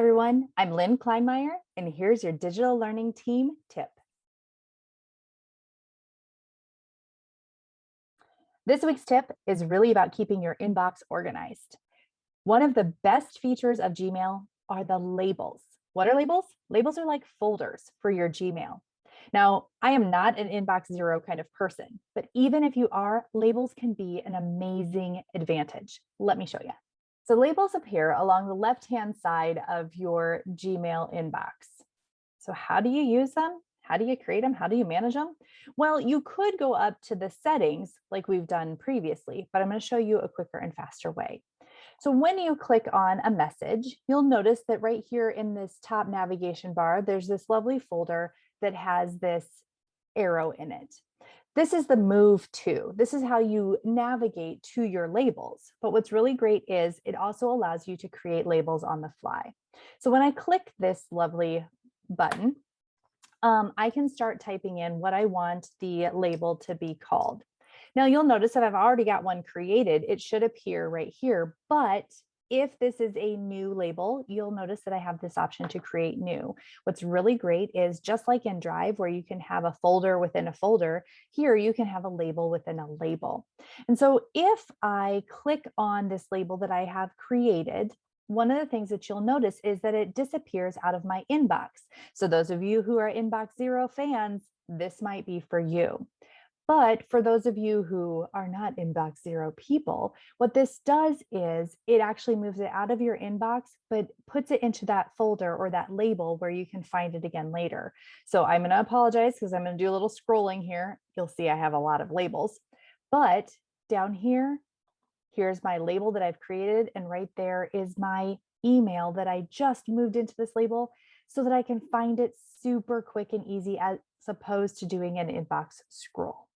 everyone, I'm Lynn Kleinmeyer, and here's your digital learning team tip. This week's tip is really about keeping your inbox organized. One of the best features of Gmail are the labels. What are labels? Labels are like folders for your Gmail. Now, I am not an inbox zero kind of person, but even if you are, labels can be an amazing advantage. Let me show you. So labels appear along the left-hand side of your Gmail inbox. So how do you use them? How do you create them? How do you manage them? Well, you could go up to the settings like we've done previously, but I'm going to show you a quicker and faster way. So when you click on a message, you'll notice that right here in this top navigation bar, there's this lovely folder that has this arrow in it. This is the move to. This is how you navigate to your labels. But what's really great is it also allows you to create labels on the fly. So when I click this lovely button, I can start typing in what I want the label to be called. Now you'll notice that I've already got one created. It should appear right here, but if this is a new label, you'll notice that I have this option to create new. What's really great is just like in Drive, where you can have a folder within a folder, here you can have a label within a label. And so if I click on this label that I have created, one of the things that you'll notice is that it disappears out of my inbox. So those of you who are inbox zero fans, this might be for you. But for those of you who are not inbox zero people, what this does is it actually moves it out of your inbox, but puts it into that folder or that label where you can find it again later. So I'm going to apologize because I'm going to do a little scrolling here. You'll see I have a lot of labels, but down here, here's my label that I've created. And right there is my email that I just moved into this label so that I can find it super quick and easy as opposed to doing an inbox scroll.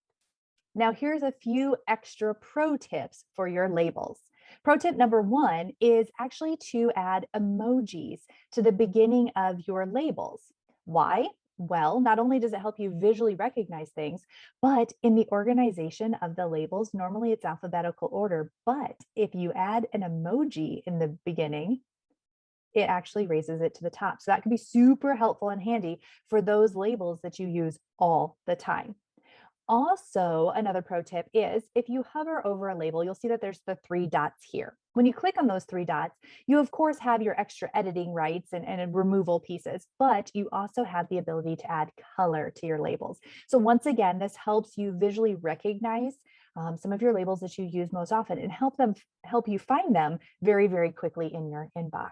Now, here's a few extra pro tips for your labels. Pro tip number one is actually to add emojis to the beginning of your labels. Why? Well, not only does it help you visually recognize things, but in the organization of the labels, normally it's alphabetical order. But if you add an emoji in the beginning, it actually raises it to the top. So that can be super helpful and handy for those labels that you use all the time. Also, another pro tip is if you hover over a label, you'll see that there's the three dots here. When you click on those three dots, you of course have your extra editing rights and removal pieces, but you also have the ability to add color to your labels. So once again, this helps you visually recognize some of your labels that you use most often and help you find them very, very quickly in your inbox.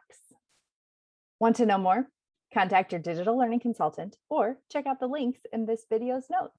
Want to know more? Contact your digital learning consultant or check out the links in this video's notes.